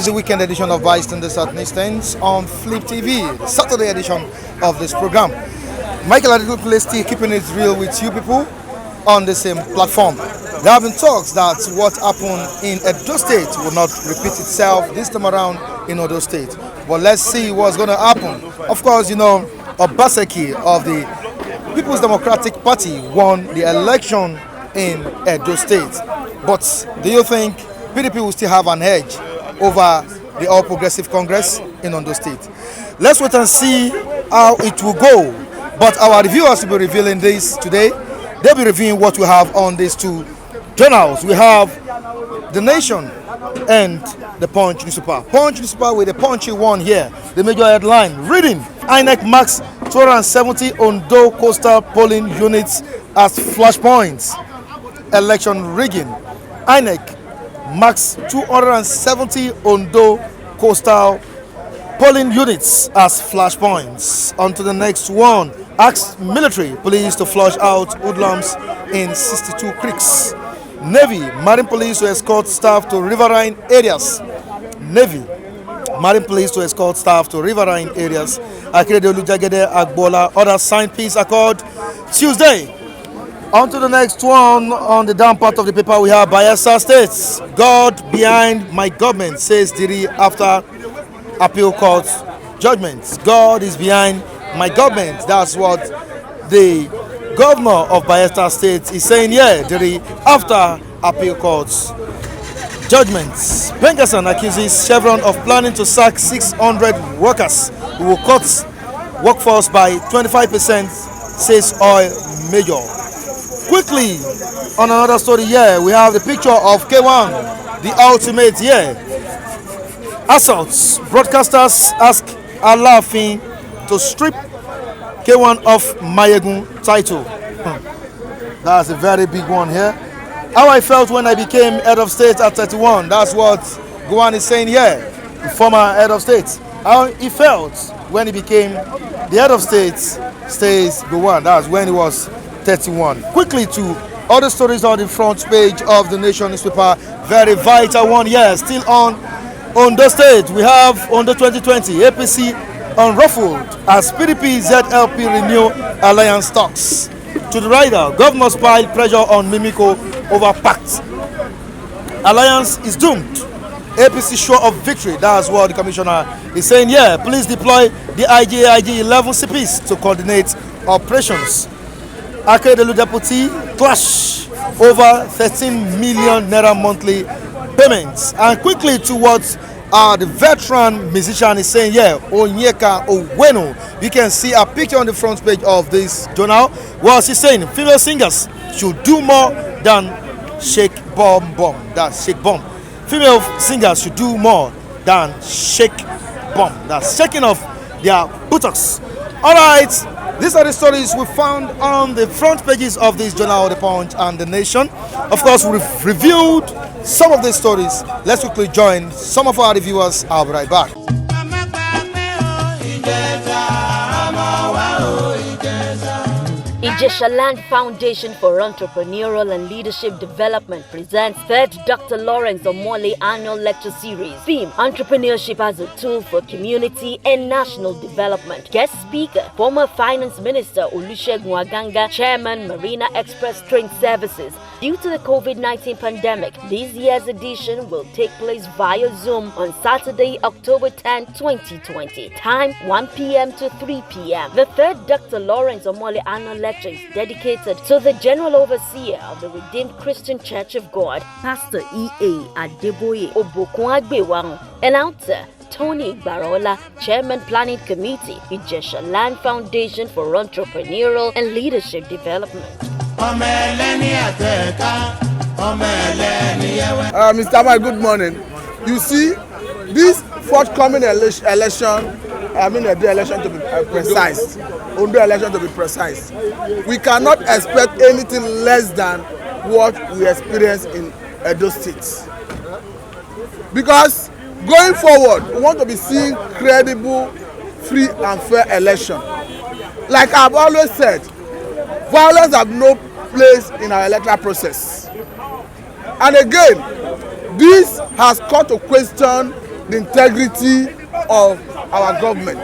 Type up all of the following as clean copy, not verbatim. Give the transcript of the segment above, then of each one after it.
is the weekend edition of Bystander Southeastern on Flip TV, the Saturday edition of this program. Michael Adekunle still keeping it real with you people on the same platform. There have been talks that what happened in Edo State will not repeat itself this time around in Ondo State. But let's see what's going to happen. Of course, you know, Obaseki of the People's Democratic Party won the election in Edo State. But do you think PDP will still have an edge over the All Progressive Congress in Ondo State? Let's wait and see how it will go. But our reviewers will be revealing this today. They'll be reviewing what we have on these two journals. We have The Nation and the Punch newspaper. Punch newspaper with a punchy one here. The major headline reading: Inec marks 270 Ondo coastal polling units as flashpoints. Election rigging. Inec marks 270 Ondo coastal polling units as flashpoints. On to the next one. Asks military police to flush out hoodlums in 62 creeks. Navy, Marine Police to escort staff to riverine areas. Navy, Marine Police to escort staff to riverine areas. Akrede Olujagede Agbola, others signed peace accord Tuesday. On to the next one. On the down part of the paper, we have Bayelsa States. God behind my government, says Diri after appeal court judgments. God is behind my government. That's what the governor of Bayelsa State is saying here, Diri, after appeal court's judgments. Pengerson accuses Chevron of planning to sack 600 workers who will cut workforce by 25%, says oil major. Quickly, on another story here, we have the picture of K1, the ultimate here. Assaults. Broadcasters ask Alaafin to strip K1 off Mayegun title. That's a very big one here. How I felt when I became head of state at 31. That's what Gowon is saying here, the former head of state. How he felt when he became the head of state, stays Gowon. That's when he was 31. Quickly to other stories on the front page of the Nation newspaper. Very vital one here. Still on Ondo State, we have Ondo 2020 APC unruffled as PDP ZLP renew alliance talks. To the rider, governors pile pressure on Mimiko over pact. Alliance is doomed. APC sure of victory. That's what the commissioner is saying here. Please deploy the IGAIG 11 CPs to coordinate operations. Akedelu deputy clash over 13 million naira monthly payments. And quickly towards the veteran musician is saying, yeah, Onyeka Owenu. You can see a picture on the front page of this journal. Well, she's saying female singers should do more than shake bomb. That's shake bomb. Female singers should do more than shake bomb. That's shaking off their buttocks. All right. These are the stories we found on the front pages of this journal, The Punch and The Nation. Of course, we've reviewed some of these stories. Let's quickly join some of our reviewers. I'll be right back. Ijesha Land Foundation for Entrepreneurial and Leadership Development presents 3rd Dr. Lawrence Omole Annual Lecture Series. Theme: Entrepreneurship as a Tool for Community and National Development. Guest speaker: former Finance Minister Olusegun Aganga, Chairman Marina Express Train Services. Due to the COVID-19 pandemic, this year's edition will take place via Zoom on Saturday, October 10, 2020. Time 1 p.m. to 3 p.m. The 3rd Dr. Lawrence Omole Annual Lecture is dedicated to the General Overseer of the Redeemed Christian Church of God, Pastor E.A. Adeboye Obokunagbewarun. Announcer: Tony Barola, Chairman Planning Committee, Ijesha Land Foundation for Entrepreneurial and Leadership Development. Mr. Amai, good morning. You see, this forthcoming election, the election to be precise, Ondo election to be precise, we cannot expect anything less than what we experienced in Edo State. Because going forward, we want to be seeing credible, free and fair election. Like I've always said, violence has no place in our electoral process. And again, this has called to question the integrity of our government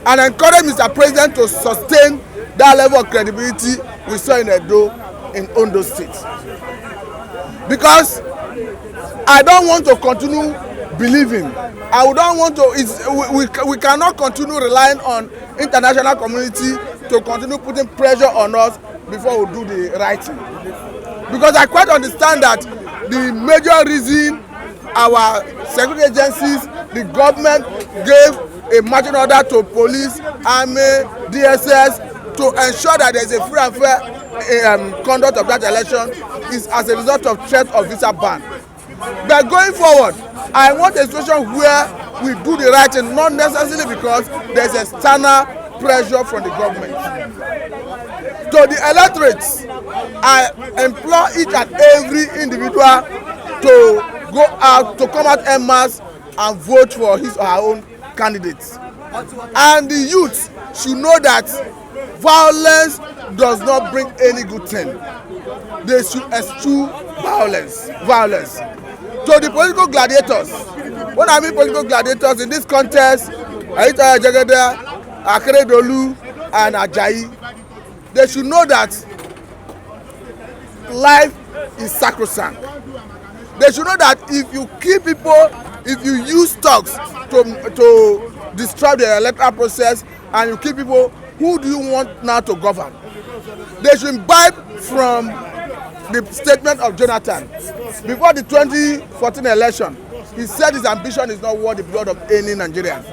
and encourage Mr. President to sustain that level of credibility we saw in Edo, in Ondo State. Because I don't want to continue believing. I don't want to. We cannot continue relying on international community to continue putting pressure on us before we do the right thing. Because I quite understand that the major reason our security agencies, the government gave a marching order to police, army, DSS to ensure that there is a free and fair conduct of that election is as a result of threat of visa ban. But going forward, I want a situation where we do the right thing, not necessarily because there is external pressure from the government. To the electorates, I implore each and every individual to go out, to come out en masse and vote for his or her own candidates. And the youth should know that violence does not bring any good thing. They should eschew violence. To the political gladiators, when I mean political gladiators in this contest, Aita Jagada, Akeredolu, and Ajayi, they should know that life is sacrosanct. They should know that if you kill people, if you use thugs to destroy the electoral process and you kill people, who do you want now to govern? They should imbibe from the statement of Jonathan. Before the 2014 election, he said his ambition is not worth the blood of any Nigerian.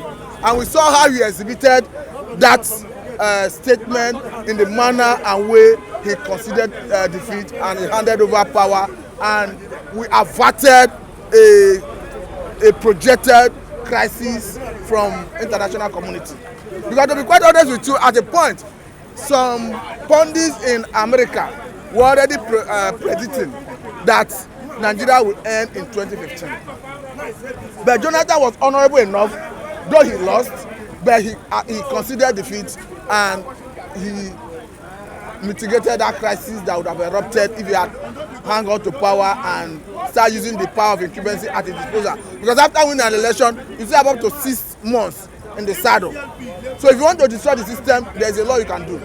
And we saw how he exhibited that statement in the manner and way he considered defeat, and he handed over power, and we averted a projected crisis from international community. Because to be quite honest with you, at a point, some pundits in America were already predicting that Nigeria will end in 2015. But Jonathan was honorable enough, though he lost, but he considered defeat, and he mitigated that crisis that would have erupted if he had hung on to power and start using the power of incumbency at his disposal. Because after winning an election, you still have up to 6 months in the saddle. So if you want to destroy the system, there is a lot you can do.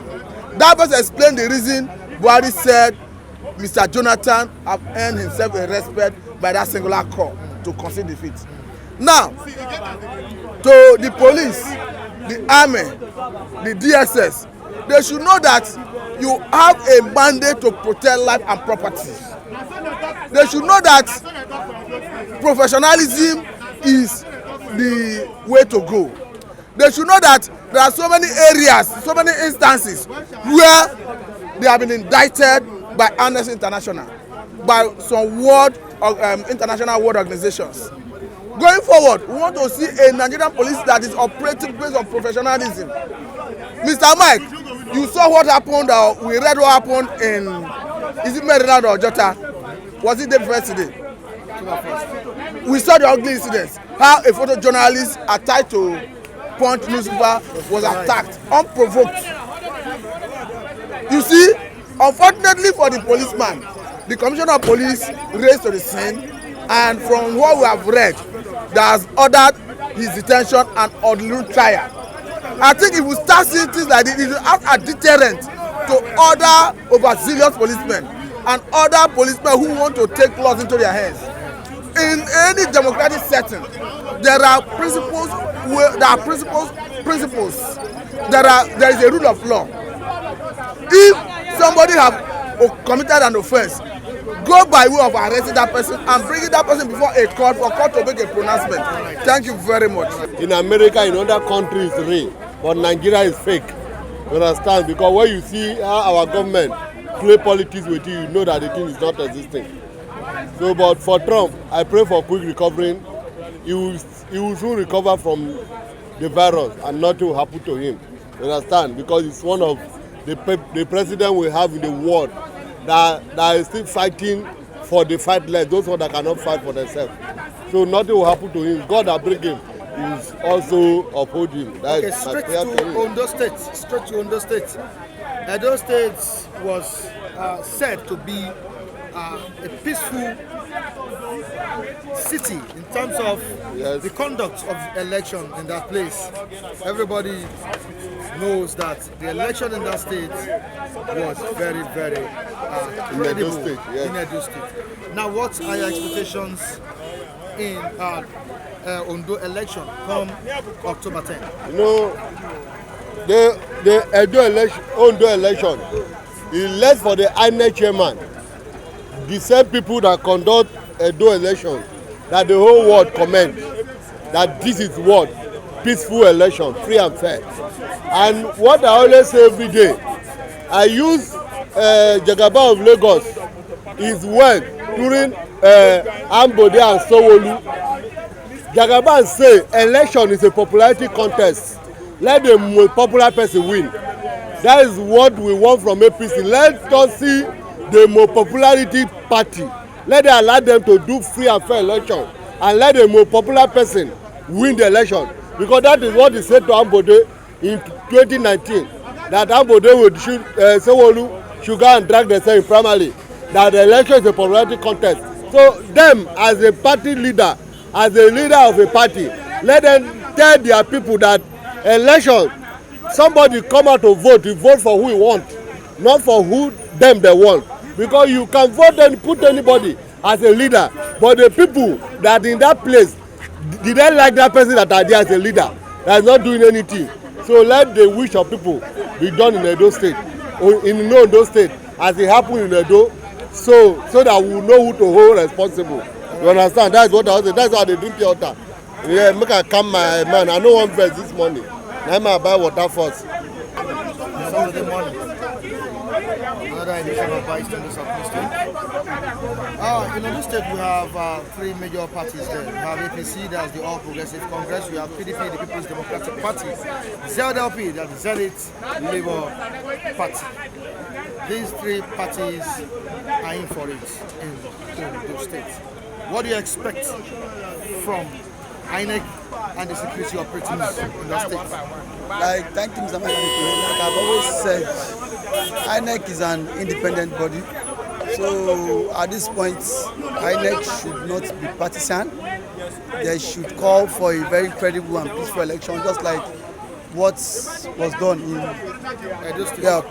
That was explained the reason Buhari said Mr. Jonathan have earned himself a respect by that singular call to concede defeat. Now, to the police, the army, the DSS, they should know that you have a mandate to protect life and property. They should know that professionalism is the way to go. They should know that there are so many areas, so many instances where they have been indicted by Amnesty International, by some international world organizations. Going forward, we want to see a Nigerian police that is operating based on professionalism. Mr. Mike, you saw what happened, we read what happened in, is it Maryland or Jota? Was it the first today? We saw the ugly incidents, how a photojournalist attached to Punch newspaper was attacked, unprovoked. You see, unfortunately for the policeman, the commissioner of police raced to the scene, and from what we have read, that has ordered his detention and orderly trial. I think if we start seeing things like this, it will act a deterrent to other overzealous policemen and other policemen who want to take laws into their hands. In any democratic setting, there are principles. There is a rule of law. If somebody have committed an offence, go by way of arresting that person and bringing that person before a court for court to make a pronouncement. Thank you very much. In America, in other countries, it's real, but Nigeria is fake. You understand? Because when you see how our government play politics with you, you know that the thing is not existing. So, but for Trump, I pray for quick recovery. He will soon recover from the virus and nothing will happen to him. You understand? Because it's one of the president we have in the world that is still fighting for the fightless, those that cannot fight for themselves. So nothing will happen to him. God that bring him is also uphold him. That okay, straight to Ondo State. Edo State was said to be a peaceful city in terms of Yes. the conduct of election in that place. Everybody knows that the election in that state was very, very credible State, yes. in Edo State. Now, what are your expectations in Ondo election come October 10? You know, the Ondo election is less for the Inec chairman. The same people that conduct Edo election, that the whole world commend that this is what peaceful election, free and fair. And what I always say every day, I use Jagaba of Lagos is when during Ambode and Sowolu, Jagaban say election is a popularity contest. Let the most popular person win. That is what we want from APC. Let us see the most popularity party. Let them allow them to do free and fair election, and let the most popular person win the election, because that is what he said to Ambode in 2019, that Ambode would shoot Sowolu should go and drag themselves in primary, that the election is a popularity contest. So them as a party leader, as a leader of a party, let them tell their people that election, somebody come out to vote, you vote for who you want, not for who them they want, because you can vote and put anybody as a leader, but the people that in that place, did they like that person that are there as a leader that is not doing anything? So let the wish of people be done in Edo State, or in Ondo State, as it happened in Edo, so that we know who to hold responsible. You understand? That's what I was saying. That's why they drink the water. Yeah, make I calm my man. I know one verse this morning. Now I buy water first. Saturday morning. Another edition of Vice in the South State. In this state, we have three major parties there. We have APC, that's the All Progressive Congress. We have PDP, the People's Democratic Party. ZLP, that's the Zenith Labour Party. These three parties are in for it in those states. What do you expect from Inec and the security operatives in that state? Thank you, Mr. Like I've always said, Inec is an independent body. So at this point, Inec should not be partisan. They should call for a very credible and peaceful election, just like what was done in Edo State. Yeah,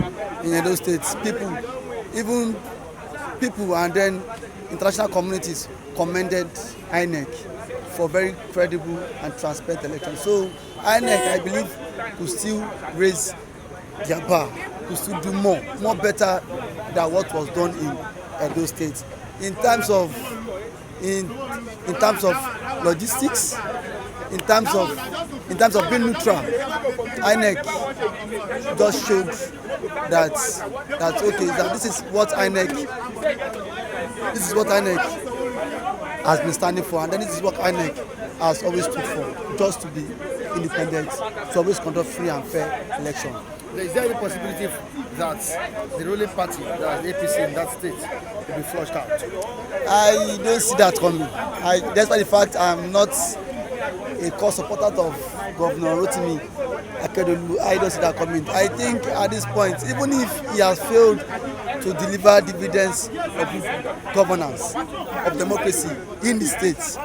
in Edo State. People and then international communities commended Inec for very credible and transparent elections. So Inec, I believe, could still raise their bar, could still do more better than what was done in Edo State. In terms of logistics, in terms of being neutral, INEC just showed that okay, that this is what INEC has been standing for, and then this is what INEC has always stood for, just to be independent, to always conduct free and fair election. Is there any possibility that the ruling party, that APC in that state, will be flushed out? I don't see that coming. Despite the fact I'm not a core supporter of Governor Rotimi Akeredolu, I don't see that coming. I think at this point, even if he has failed to deliver dividends of governance, of democracy in the states,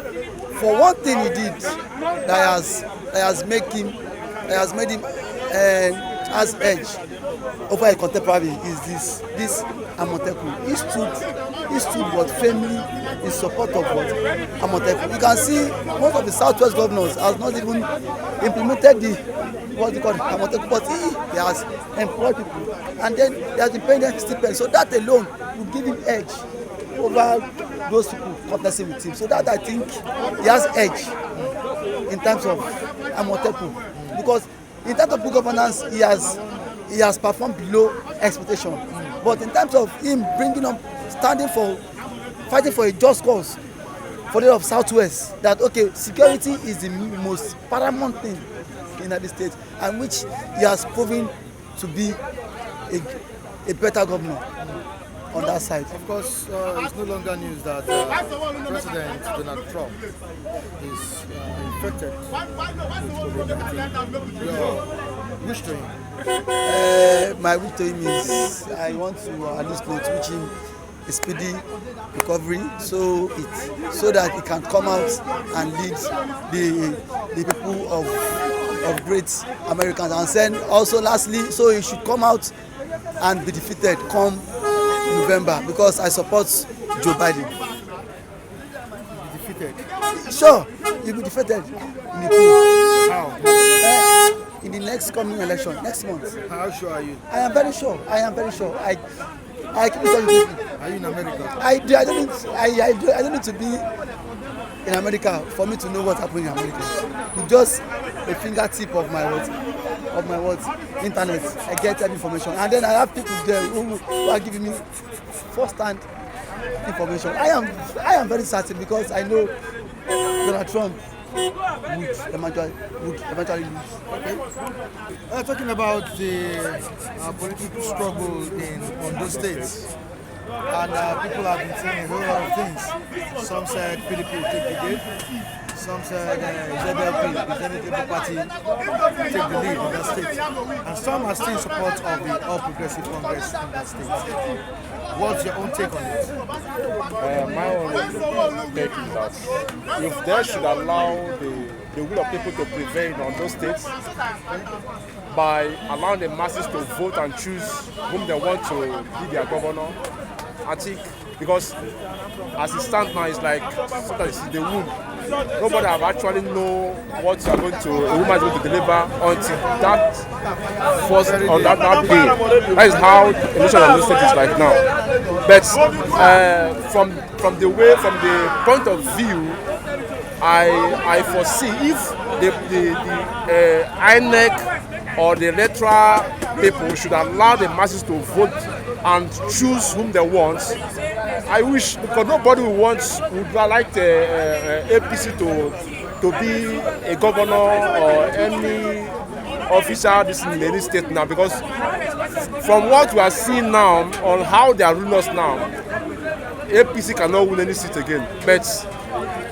for one thing he did that has made him has edge over a contemporary is this Amotekun. He stood but firmly in support of what Amotekun. You can see most of the Southwest governors has not even implemented the what you call Amotekun, but he has employed people, and then he has been paying them stipends. So that alone will give him edge over those people contesting with him. So that I think he has edge in terms of Amotekun, because in terms of good governance, he has performed below expectation. But in terms of him bringing up, fighting for a just cause for the of Southwest, that okay, security is the most paramount thing in the state, and which he has proven to be a better governor on that side. Of course, it's no longer news that President Donald Trump is infected with COVID-19. Your wish to him? My wish to him is, I want to at least wish him a speedy recovery, so that he can come out and lead the people of great Americans. And then also lastly, so he should come out and be defeated come November, because I support Joe Biden. Defeated. Sure, he'll be defeated in the poll. How? In the next coming election, next month. How sure are you? I am very sure. I keep telling people. Are you in America? I don't need to be in America for me to know what's happening in America. With just a fingertip of my internet, I get that information, and then I have people there who are giving me first-hand information. I am very certain, because I know Donald Trump would eventually lose. Okay. Talking about the political struggle in Ondo State, and people have been saying a whole lot of things. Some said PDP will take the lead. Some said ZLP, the Zenith Labour Party, take the lead in that state. And some are still in support of the All Progressive Congress in that state. What's your own take on it? My own take is that if they should allow the will of people to prevail on those states by allowing the masses to vote and choose whom they want to be their governor, I think, because as it stands now, it's like sometimes it's the womb. Nobody have actually know what a woman is going to deliver until that first on that day. That is how the election of the state is like now. But from the point of view, I foresee if the Inec or the Electoral people should allow the masses to vote and choose whom they want. I wish, because nobody would like the APC to be a governor or any officer in any state now, because from what we are seeing now on how they are ruling us now, APC cannot win any seat again. But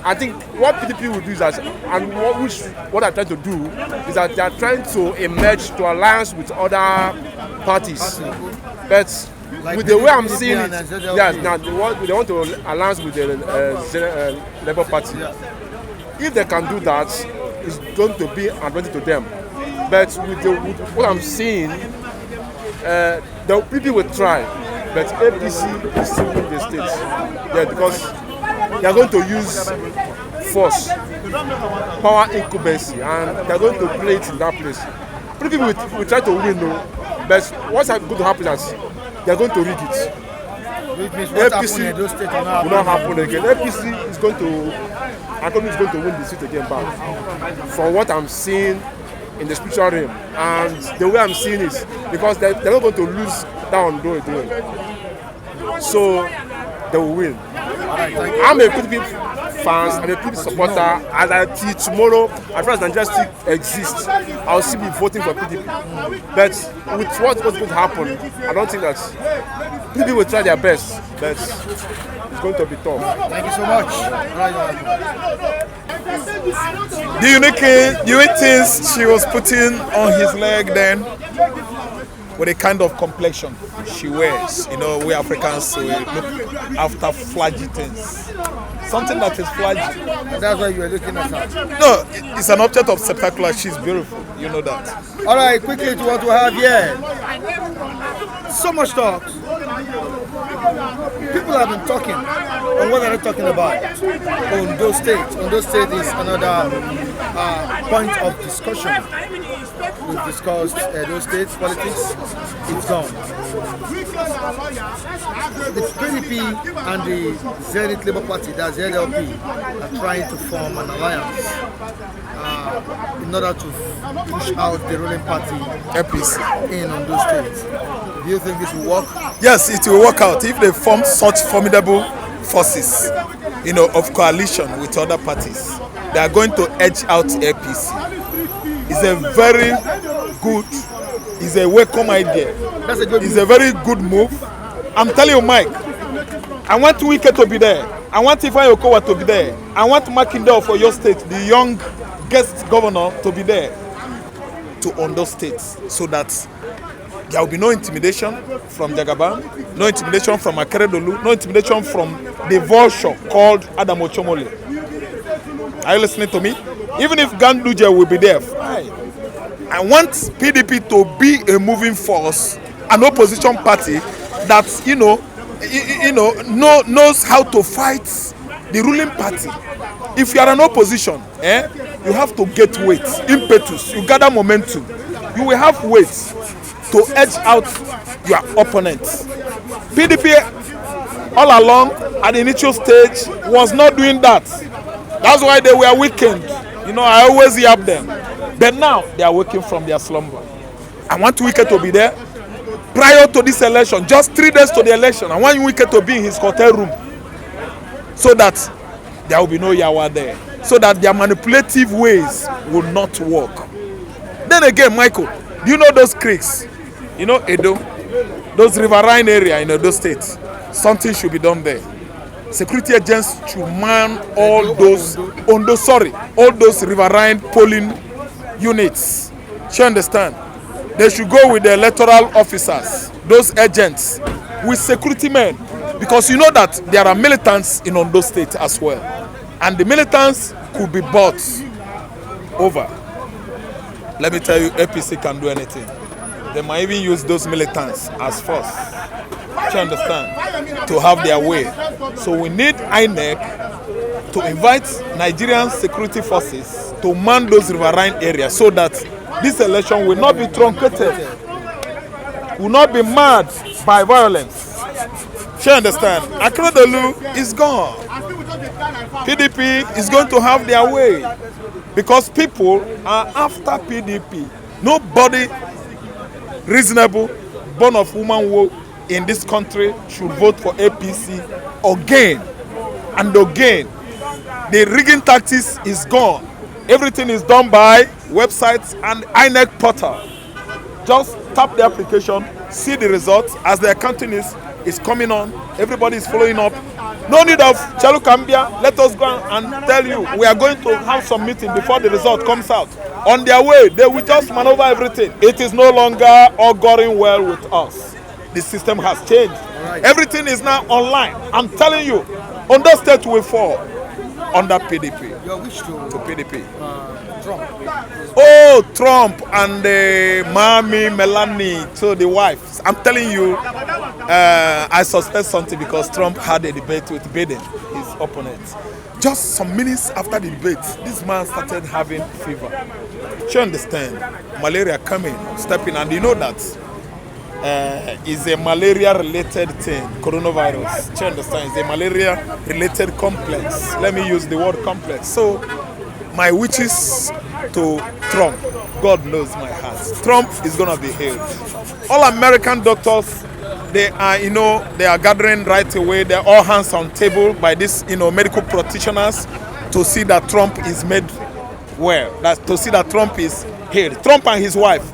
I think what PDP will do is that, and what they're trying to do is that they are trying to emerge to alliance with other parties. But like with the way I'm seeing it, yes, now they want to alliance with the Labour Party. If they can do that, it's going to be an advantage to them. But with what I'm seeing, the people will try, but APC is still in the states. Yeah, because they are going to use force, power incumbency, and they are going to play it in that place. People will try to win, but what's going to happen is they are going to rig it. Which means what APC in those states will not happen again. APC is going to win the seat again back. From what I'm seeing in the spiritual realm, and the way I'm seeing it, because they're not going to lose that Ondo again. So they will win. I'm a PDP fan and a PDP supporter, and until tomorrow, as far as Nigeria still exists, I'll still be voting for PDP. But with what's going to happen, I don't think that PDP will try their best, but it's going to be tough. Thank you so much. The unique things she was putting on his leg then, with the kind of complexion she wears. You know, we Africans look after flaggy things. Something that is flaggy. And that's why you are looking at her. No, it's an object of spectacular. She's beautiful. You know that. All right, quickly to what we have here. So much talk. People have been talking. And what are they talking about? Ondo State. Ondo State is another point of discussion. We've discussed those states' politics. It's gone. The PDP and the Zenith Labour Party, that's ZLP, are trying to form an alliance in order to push out the ruling party APC in Ondo State. Do you think this will work? Yes, it will work out if they form such formidable forces, you know, of coalition with other parties. They are going to edge out APC. It's a very good, it's a welcome idea. That's a good It's a very good move. I'm telling you, Mike, I want Wike to be there. I want Ifeanyi Okowa to be there. I want Makinde for your state, the young guest governor, to be there to Ondo State, so that There will be no intimidation from Jagaban, no intimidation from Akeredolu, no intimidation from the vulture called Adam Ochomole. Are you listening to me? Even if Ganduje will be there, fine. I want PDP to be a moving force, an opposition party that knows how to fight the ruling party. If you are an opposition, you have to get weight, impetus, you gather momentum. You will have weight to edge out your opponents. PDP all along at the initial stage was not doing that. That's why they were weakened. I always yap them. But now they are waking from their slumber. I want Wike to be there. Prior to this election, just 3 days to the election, I want Wike to be in his hotel room so that there will be no yawa there, so that their manipulative ways will not work. Then again, Michael, do you know those creeks? Edo, those riverine area in Edo State. Something should be done there. Security agents should man all those riverine polling units. You understand? They should go with the electoral officers, those agents, with security men, because you know that there are militants in Ondo State as well, and the militants could be bought over. Let me tell you, APC can do anything. They might even use those militants as force. You understand? To have their way. So we need Inec to invite Nigerian security forces to man those riverine areas so that this election will not be truncated, will not be marred by violence. You understand? Akeredolu is gone. PDP is going to have their way because people are after PDP. Nobody reasonable, born of woman woe in this country should vote for APC again and again. The rigging tactics is gone. Everything is done by websites and Inec portal. Just tap the application, see the results as the accounting is coming on. Everybody is following up. No need of Chalukambia. Let us go and tell you we are going to have some meeting before the result comes out. On their way, they will just maneuver everything. It is no longer all going well with us. The system has changed. Right. Everything is now online. I'm telling you, Ondo State will fall under PDP. Your wish to PDP. Trump. Oh, Trump and Mommy Melanie, so the wife. I'm telling you, I suspect something because Trump had a debate with Biden, his opponent. Just some minutes after the debate, this man started having fever. You understand? Malaria coming, stepping, and you know that is a malaria-related thing, coronavirus. You understand? It's a malaria-related complex. Let me use the word complex. So, my wishes to Trump, God knows my heart. Trump is going to be healed. All American doctors, they are gathering right away. They're all hands on table by these, medical practitioners to see that Trump is made well. To see that Trump is healed. Trump and his wife.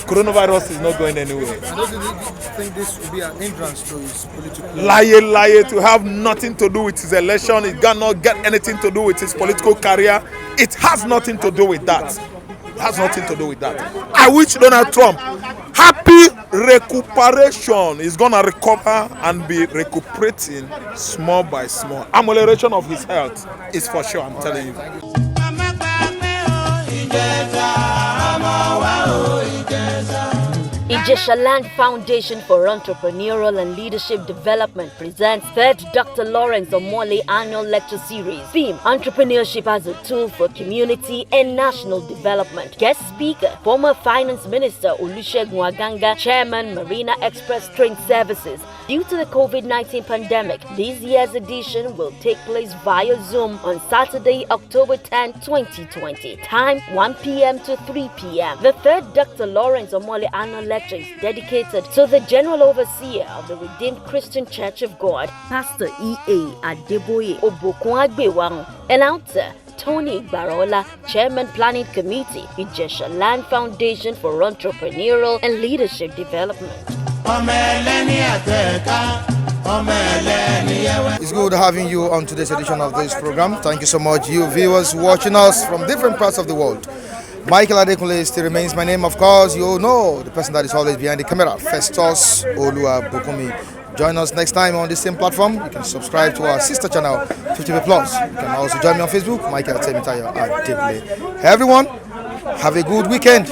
Coronavirus is not going anywhere. I don't think this will be an hindrance to his political... Lie, to have nothing to do with his election. It cannot get anything to do with his political career. It has nothing to do with that. It has nothing to do with that. I wish Donald Trump happy recuperation. He's going to recover and be recuperating small by small. Amelioration of his health is for sure, I'm telling you. Ijesha Land Foundation for Entrepreneurial and Leadership Development presents 3rd Dr. Lawrence Omole Annual Lecture Series. Theme: Entrepreneurship as a Tool for Community and National Development. Guest speaker: former Finance Minister Olusegun Aganga, Chairman, Marina Express Train Services. Due to the COVID-19 pandemic, this year's edition will take place via Zoom on Saturday, October 10, 2020. Time 1 p.m. to 3 p.m. The 3rd Dr. Lawrence Omole Annual Lecture is dedicated to the General Overseer of the Redeemed Christian Church of God, Pastor E.A. Adeboye Obokunagbewarun. Announcer: Tony Barola, Chairman Planning Committee, Ijesha Land Foundation for Entrepreneurial and Leadership Development. It's good having you on today's edition of this program. Thank you so much, you viewers watching us from different parts of the world. Michael Adekunle still remains my name. Of course, you all know the person that is always behind the camera, Festus Olua Bukumi. Join us next time on the same platform. You can subscribe to our sister channel, 50p Plus. You can also join me on Facebook, Michael Temitayo Adekunle. Everyone, have a good weekend.